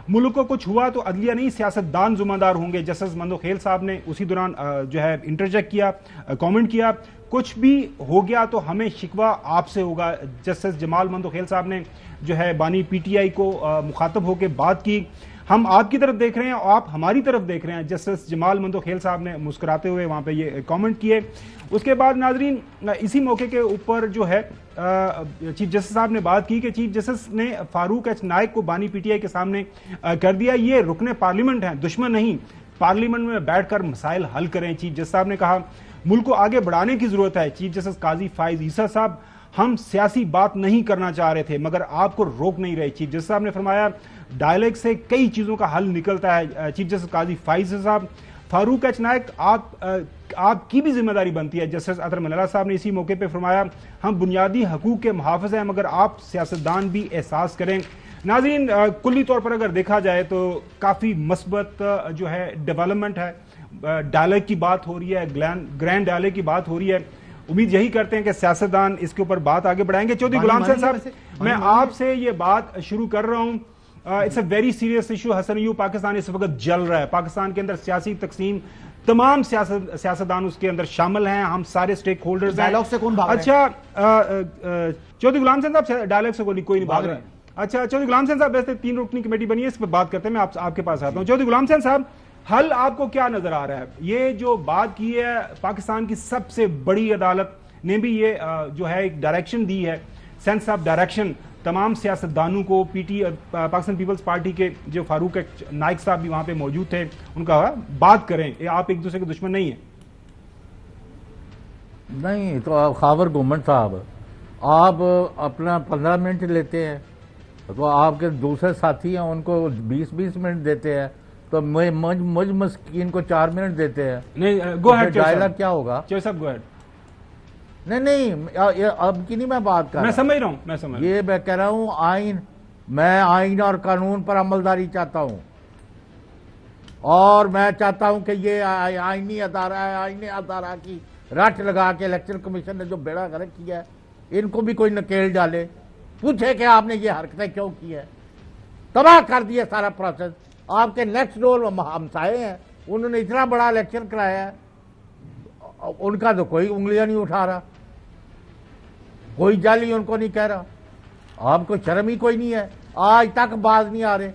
ملک کو کچھ ہوا تو عدلیہ نہیں سیاستدان ذمہ دار ہوں گے. جسٹس مندوخیل صاحب نے اسی دوران جو ہے انٹرجیکٹ کیا، کامنٹ کیا کچھ بھی ہو گیا تو ہمیں شکوہ آپ سے ہوگا. جسٹس جمال مندوخیل صاحب نے جو ہے بانی پی ٹی آئی کو مخاطب ہو کے بات کی ہم آپ کی طرف دیکھ رہے ہیں اور آپ ہماری طرف دیکھ رہے ہیں. جسٹس جمال مندوخیل صاحب نے مسکراتے ہوئے وہاں پہ یہ کامنٹ کیے. اس کے بعد ناظرین اسی موقع کے اوپر جو ہے چیف جسٹس صاحب نے بات کی کہ چیف جسٹس نے فاروق ایچ نائک کو بانی پی ٹی آئی کے سامنے کر دیا یہ رکن پارلیمنٹ ہیں، دشمن نہیں، پارلیمنٹ میں بیٹھ کر مسائل حل کریں. چیف جسٹس صاحب نے کہا ملک کو آگے بڑھانے کی ضرورت ہے. چیف جسٹس قاضی فائز عیسیٰ صاحب، ہم سیاسی بات نہیں کرنا چاہ رہے تھے مگر آپ کو روک نہیں رہے. چیف جسٹس صاحب نے فرمایا ڈائلیگ سے کئی چیزوں کا حل نکلتا ہے. چیف جسٹس قاضی فائز صاحب، فاروق ایچ نائک آپ کی بھی ذمہ داری بنتی ہے. جسٹس اطہر ملیلہ صاحب نے اسی موقع پہ فرمایا ہم بنیادی حقوق کے محافظ ہیں مگر آپ سیاستدان بھی احساس کریں. ناظرین کلی طور پر اگر دیکھا جائے تو کافی مثبت جو ہے ڈیولپمنٹ ہے. ڈائلیگ کی بات ہو رہی ہے، گرینڈ ڈائلیگ کی بات ہو رہی ہے. امید یہی کرتے ہیں کہ سیاستدان اس کے اوپر بات آگے بڑھائیں گے. چودھری غلام حسین صاحب، میں آپ سے یہ بات شروع کر رہا ہوں. It's a very serious issue. Hassan Ayub Pakistan اس وقت جل رہا ہے. پاکستان کے اندر سیاسی تقسیم، تمام سیاستدان اس کے اندر شامل ہیں، ہم سارے سٹیک ہولڈرز ہیں. ڈائلاگ سے کون بھاگ رہا ہے؟ اچھا چودھری غلام حسین صاحب، ڈائلاگ سے کوئی نہیں بھاگ رہا ہے. اچھا چودھری غلام حسین صاحب، ویسے 3 رکنی کمیٹی بنی ہے، اس پہ بات کرتے ہیں. میں آپ کے پاس آتا ہوں. چودھری غلام حسین صاحب، حل آپ کو کیا نظر آ رہا ہے؟ یہ جو بات کی ہے پاکستان کی سب سے بڑی عدالت نے بھی یہ جو ہے ایک ڈائریکشن دی ہے، سینس آف ڈائریکشن تمام سیاستدانوں کو. پاکستان پیپلز پارٹی کے جو فاروق نائک صاحب بھی وہاں پہ موجود تھے، ان کا بات کریں، آپ ایک دوسرے کے دشمن نہیں ہیں. نہیں تو خاور گورنمنٹ صاحب، آپ اپنا 15 منٹ لیتے ہیں تو آپ کے دوسرے ساتھی ہیں ان کو 20 منٹ دیتے ہیں. تو مجھ مسکین کو 4 منٹ دیتے ہیں. نہیں گو ہیڈ ڈائلاگ کیا ہوگا؟ چوہے صاحب گو ہیڈ. نہیں اب کی نہیں میں بات کر رہا. میں سمجھ رہا ہوں یہ میں کہہ رہا ہوں میں آئین اور قانون پر عملداری چاہتا ہوں، اور میں چاہتا ہوں کہ یہ آئینی ادارہ کی رٹ لگا کے الیکشن کمیشن نے جو بیڑا غرق کیا ہے ان کو بھی کوئی نکیل ڈالے، پوچھے کہ آپ نے یہ حرکتیں کیوں کی ہے. تباہ کر دیا سارا پروسیس. آپ کے نیکسٹ ڈور ہمسائے ہیں، انہوں نے اتنا بڑا الیکشن کرایا ہے، ان کا تو کوئی انگلیاں نہیں اٹھا رہا، کوئی جعلی ان کو نہیں کہہ رہا. آپ کو شرم ہی کوئی نہیں ہے، آج تک باز نہیں آ رہے.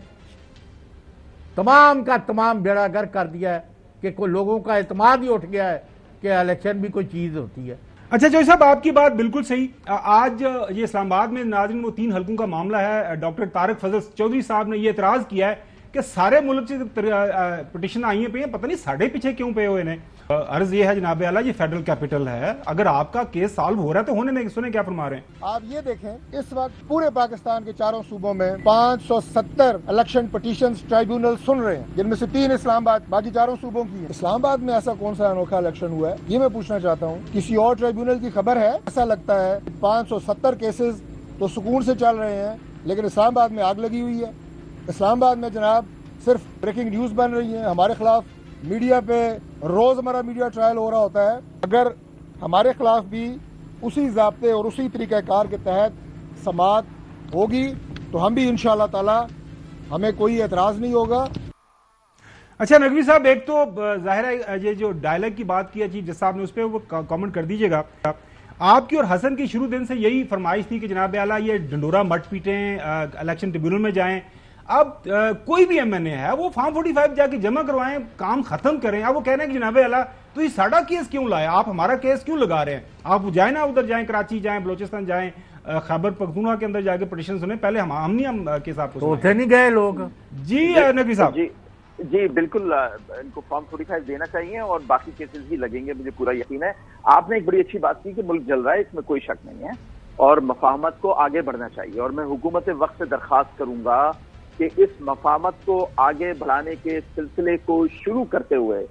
تمام کا تمام بیڑا گرک کر دیا ہے کہ کوئی لوگوں کا اعتماد ہی اٹھ گیا ہے کہ الیکشن بھی کوئی چیز ہوتی ہے. اچھا جوہر صاحب آپ کی بات بالکل صحیح. آج یہ اسلام آباد میں ناظرین وہ 3 حلقوں کا معاملہ ہے. ڈاکٹر طارق فضل چودھری صاحب نے یہ اعتراض کیا ہے کہ سارے ملک سے پٹیشن آئی ہیں پہ ہیں، پتہ نہیں ساڑھے پیچھے کیوں پہ ہوئے ہیں. عرض یہ ہے جناب اعلیٰ یہ فیڈرل کیپٹل ہے، اگر آپ کا کیس سالو ہو رہا ہے تو ہونے میں سنیں کیا فرما رہے ہیں. آپ یہ دیکھیں اس وقت پورے پاکستان کے 4 صوبوں میں 570 الیکشن پٹیشنز ٹرائیبیونل سن رہے ہیں، جن میں سے 3 اسلام آباد، باقی 4 صوبوں کی ہیں. اسلام آباد میں ایسا کون سا انوکھا الیکشن ہوا ہے یہ میں پوچھنا چاہتا ہوں. کسی اور ٹرائیبیونل کی خبر ہے؟ ایسا لگتا ہے 570 کیسز تو سکون سے چل رہے ہیں، لیکن اسلام آباد میں آگ لگی ہوئی ہے. اسلام آباد میں جناب صرف بریکنگ نیوز بن رہی ہیں، ہمارے خلاف میڈیا پہ روزمرہ میڈیا ٹرائل ہو رہا ہوتا ہے. اگر ہمارے خلاف بھی اسی ضابطے اور اسی طریقہ کار کے تحت سماعت ہوگی تو ہم بھی انشاءاللہ تعالی ہمیں کوئی اعتراض نہیں ہوگا. اچھا نقوی صاحب ایک تو ظاہر ہے یہ جو ڈائلاگ کی بات کی ہے چیف جس صاحب نے اس پہ وہ کامنٹ کر دیجئے گا. آپ کی اور حسن کی شروع دن سے یہی فرمائش تھی کہ جناب اعلیٰ یہ ڈنڈورا مٹ پیٹیں، الیکشن ٹریبیونل میں جائیں. اب کوئی بھی ایم این اے ہے وہ فارم 45 جا کے جمع کروائیں، کام ختم کریں. اب وہ کہہ رہے ہیں کہ جناب اعلیٰ تو یہ ساڑھا کیس کیوں لائے، آپ ہمارا کیس کیوں لگا رہے ہیں؟ آپ جائیں نا ادھر جائیں، کراچی جائیں، بلوچستان جائیں، خیبر پختونخوا کے اندر جا کے پٹیشن سنیں. پہلے ہم نہیں کیس آپ کو تو نہیں گئے لوگ. جی نقوی صاحب. جی بالکل ان کو فارم 45 دینا چاہیے اور باقی کیسز بھی لگیں گے، مجھے پورا یقین ہے. آپ نے ایک بڑی اچھی بات کی کہ ملک جل رہا ہے، اس میں کوئی شک نہیں ہے اور مفاہمت کو آگے بڑھنا چاہیے. اور میں حکومت وقت سے درخواست کروں گا کہ اس مفاہمت کو آگے بڑھانے کے سلسلے کو شروع کرتے ہوئے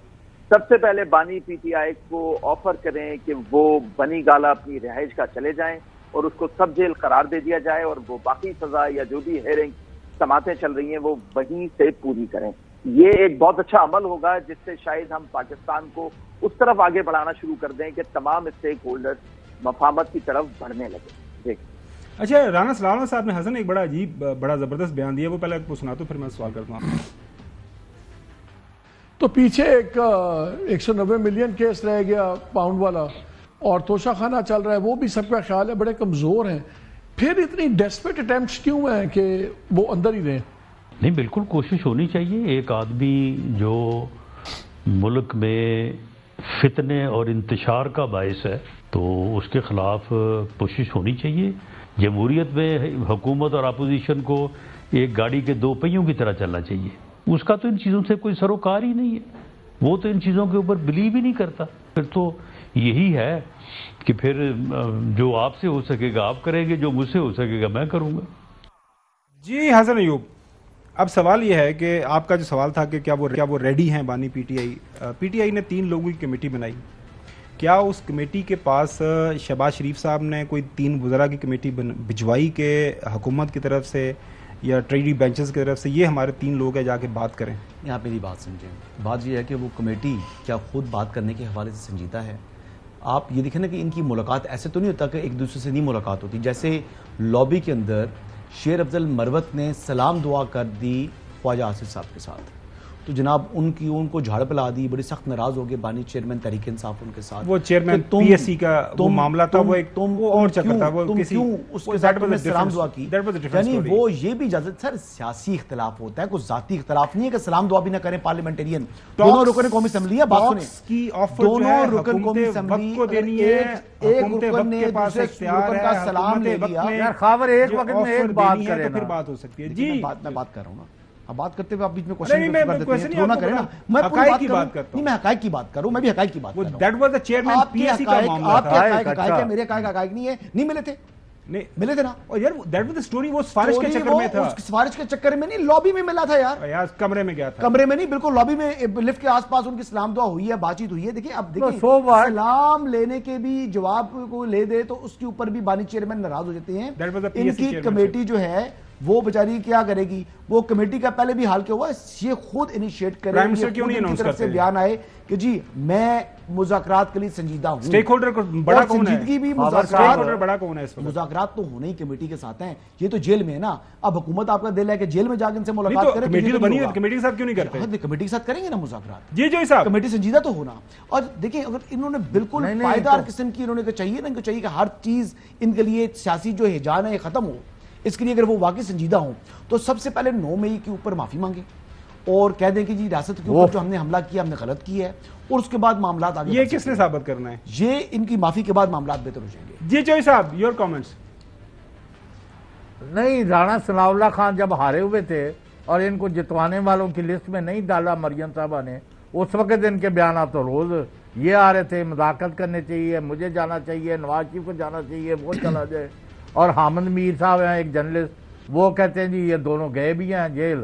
سب سے پہلے بانی پی ٹی آئی کو آفر کریں کہ وہ بنی گالا اپنی رہائش کا چلے جائیں اور اس کو سب جیل قرار دے دیا جائے اور وہ باقی سزا یا جو بھی ہیئرنگ سماعتیں چل رہی ہیں وہ وہیں سے پوری کریں. یہ ایک بہت اچھا عمل ہوگا جس سے شاید ہم پاکستان کو اس طرف آگے بڑھانا شروع کر دیں کہ تمام اسٹیک ہولڈرز مفاہمت کی طرف بڑھنے لگے. جی اچھا رانا سلامہ صاحب نے حسن ایک بڑا عجیب بڑا زبردست بیان دیا، وہ پہلے آپ کو سنا تو پھر میں سوال کرتا ہوں. تو پیچھے ایک 190 ملین کیس رہ گیا پاؤنڈ والا اور توشہ خانہ چل رہا ہے، وہ بھی سب کا خیال ہے بڑے کمزور ہیں. پھر اتنی ڈیسپریٹ اٹیمپٹس کیوں ہیں کہ وہ اندر ہی رہیں؟ نہیں بالکل کوشش ہونی چاہیے. ایک آدمی جو ملک میں فتنے اور انتشار کا باعث ہے تو اس کے خلاف کوشش ہونی چاہیے. جمہوریت میں حکومت اور اپوزیشن کو ایک گاڑی کے 2 پہیوں کی طرح چلنا چاہیے. اس کا تو ان چیزوں سے کوئی سروکار ہی نہیں ہے، وہ تو ان چیزوں کے اوپر بلیو ہی نہیں کرتا. پھر تو یہی ہے کہ پھر جو آپ سے ہو سکے گا آپ کریں گے، جو مجھ سے ہو سکے گا میں کروں گا. جی حسن ایوب، اب سوال یہ ہے کہ آپ کا جو سوال تھا کہ کیا وہ ریڈی ہیں بانی پی ٹی آئی نے 3 لوگوں کی کمیٹی بنائی، کیا اس کمیٹی کے پاس شہباز شریف صاحب نے کوئی 3 وزراء کی کمیٹی بھجوائی کہ حکومت کی طرف سے یا ٹریڈی بینچز کی طرف سے یہ ہمارے 3 لوگ ہیں جا کے بات کریں؟ یہاں میری بات سمجھیں. بات یہ ہے کہ وہ کمیٹی کیا خود بات کرنے کے حوالے سے سنجیدہ ہے؟ آپ یہ دیکھیں نا کہ ان کی ملاقات ایسے تو نہیں ہوتا کہ ایک دوسرے سے نہیں ملاقات ہوتی. جیسے لابی کے اندر شیر افضل مروت نے سلام دعا کر دی خواجہ آصف صاحب کے ساتھ، تو جناب ان کو جھاڑ پلا دی، بڑی سخت ناراض ہو گئے بانی چیئرمین تحریک انصاف ان کے ساتھ. وہ چیئرمین پی ایس سی کا وہ معاملہ تھا، وہ ایک اور چکر تھا، وہ کسی اس کے ساتھ میں سلام دعا کی. یعنی وہ یہ بھی اجازت سر سیاسی اختلاف ہوتا ہے، کوئی ذاتی اختلاف نہیں ہے کہ سلام دعا بھی نہ کریں پارلیمنٹرین. دونوں رکن قومی اسمبلی ہے، بات سنیں، دونوں رکن قومی اسمبلی ایک رکن نے دوسرے رکن کا سلام لے لیا. یار خاور ایک وقت میں ایک بات کرے پھر بات ہو سکتی ہے. جی میں بات کر رہا ہوں نا، اب بات کرتے ہوئے آپ بیچ میں کوشچن نہ کریں نا. میں حقائق کی بات کرتا ہوں. میں حقائق کی بات کروں، میں بھی حقائق کی بات کر رہا ہوں. That was the chairman P S C کا معاملہ آپ کے حقائق ہے، میرے حقائق نہیں ہے، نہیں ملے تھے. ملے تھے نا. اور یار دیٹ واز دی اسٹوری, وہ سفارش کے چکر میں تھا. سفارش کے چکر میں نہیں, لابی میں ملا تھا یار, کمرے میں گیا تھا. کمرے میں نہیں, بالکل لابی میں لفٹ کے آس پاس ان کی سلام دعا ہوئی ہے, بات چیت ہوئی ہے. دیکھیں اب دیکھیں سلام لینے کے بھی جواب کو لے دے تو اس کے اوپر بھی بانی چیئرمین ناراض ہو جاتے ہیں. ان کی کمیٹی جو ہے وہ بیچاری کیا کرے گی, وہ کمیٹی کا پہلے بھی حال کیا ہوا, یہ خود انیشیٹ کرے, کی طرف سے بیان آئے کہ جی میں مذاکرات کے لیے سنجیدہ ہوں. سٹیک ہولڈر بڑا کون ہے, سنجیدگی بھی مذاکرات تو ہونے ہی کمیٹی کے ساتھ ہیں. یہ تو جیل میں ہے نا, اب حکومت آپ کا دل ہے کہ جیل میں جا کے ان سے ملاقات کرے. کمیٹی تو بنی ہے, کمیٹی کے ساتھ کیوں نہیں کرتے؟ کمیٹی کے ساتھ کریں گے نا مذاکرات. جی جو صاحب, کمیٹی سنجیدہ تو ہونا. اور دیکھیں اگر انہوں نے بالکل پائیدار قسم کی انہوں نے چاہیے نا, ان کو چاہیے کہ ہر چیز ان کے لیے سیاسی جو ہجان ہے یہ ختم ہو. اس کے لیے اگر وہ واقعی سنجیدہ ہوں تو سب سے پہلے 9 مئی کے اوپر معافی مانگے اور کہہ دیں کہ جی ریاست کے اوپر جو ہم نے حملہ کیا ہم نے غلط کیا ہے, اور اس کے بعد معاملات آگے. یہ کس نے ثابت کرنا ہے؟ یہ ان کی معافی کے بعد معاملات بہتر ہو جائیں گے. جی چوئی صاحب, یور کامنٹس. نہیں, رانا ثناء اللہ خان جب ہارے ہوئے تھے اور ان کو جتوانے والوں کی لسٹ میں نہیں ڈالا مریم صاحبہ نے, اس وقت ان کے بیانات تو روز یہ آ رہے تھے مذاکرات کرنے چاہیے, مجھے جانا چاہیے, نواز شریف کو جانا چاہیے, وہ چلا جائے. اور حامد میر صاحب ہیں ایک جرنلسٹ, وہ کہتے ہیں جی یہ دونوں گئے بھی ہیں جیل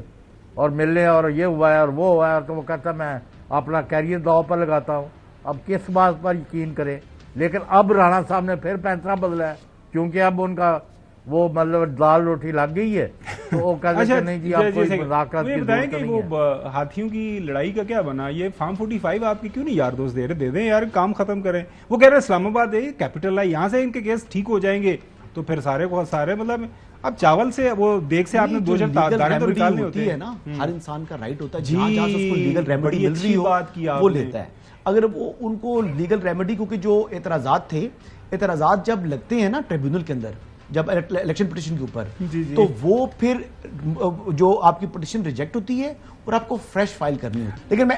اور ملنے, اور یہ ہوا ہے اور وہ ہوا ہے, تو وہ کہتا ہے میں اپنا کیریئر داؤ پر لگاتا ہوں. اب کس بات پر یقین کریں؟ لیکن اب رانا صاحب نے پھر فیصلہ بدلا ہے, کیونکہ اب ان کا وہ مطلب دال روٹی لگ گئی ہے, تو وہ کہتے ہیں نہیں جی آپ کوئی مذاکرات کی ضرورت نہیں ہے. وہ ہاتھیوں کی لڑائی کا کیا بنا؟ یہ فارم 45 آپ کی کیوں نہیں یار دوست دے دیں یار, کام ختم کریں. وہ کہہ رہے ہیں اسلام آباد ہے کیپٹل ہے, یہاں سے ان کے کیس ٹھیک ہو جائیں گے تو پھر سارے مطلب اب چاول سے وہ دیکھ سے آپ نے 2 دانے تو نکالنے ہوتے ہیں نا. ہر انسان کا رائٹ ہوتا ہے جہاں جہاں سے اس کو لیگل ریمیڈی مل رہی ہو وہ لیتا ہے. اگر وہ ان کو لیگل ریمیڈی, کیونکہ جو اعتراضات تھے, اعتراضات جب لگتے ہیں نا ٹریبیونل کے اندر جب الیکشن پٹیشن کے اوپر, تو وہ پھر جو آپ کی پٹیشن ریجیکٹ ہوتی ہے اور آپ کو فریش فائل کرنی ہوتی ہے. لیکن میں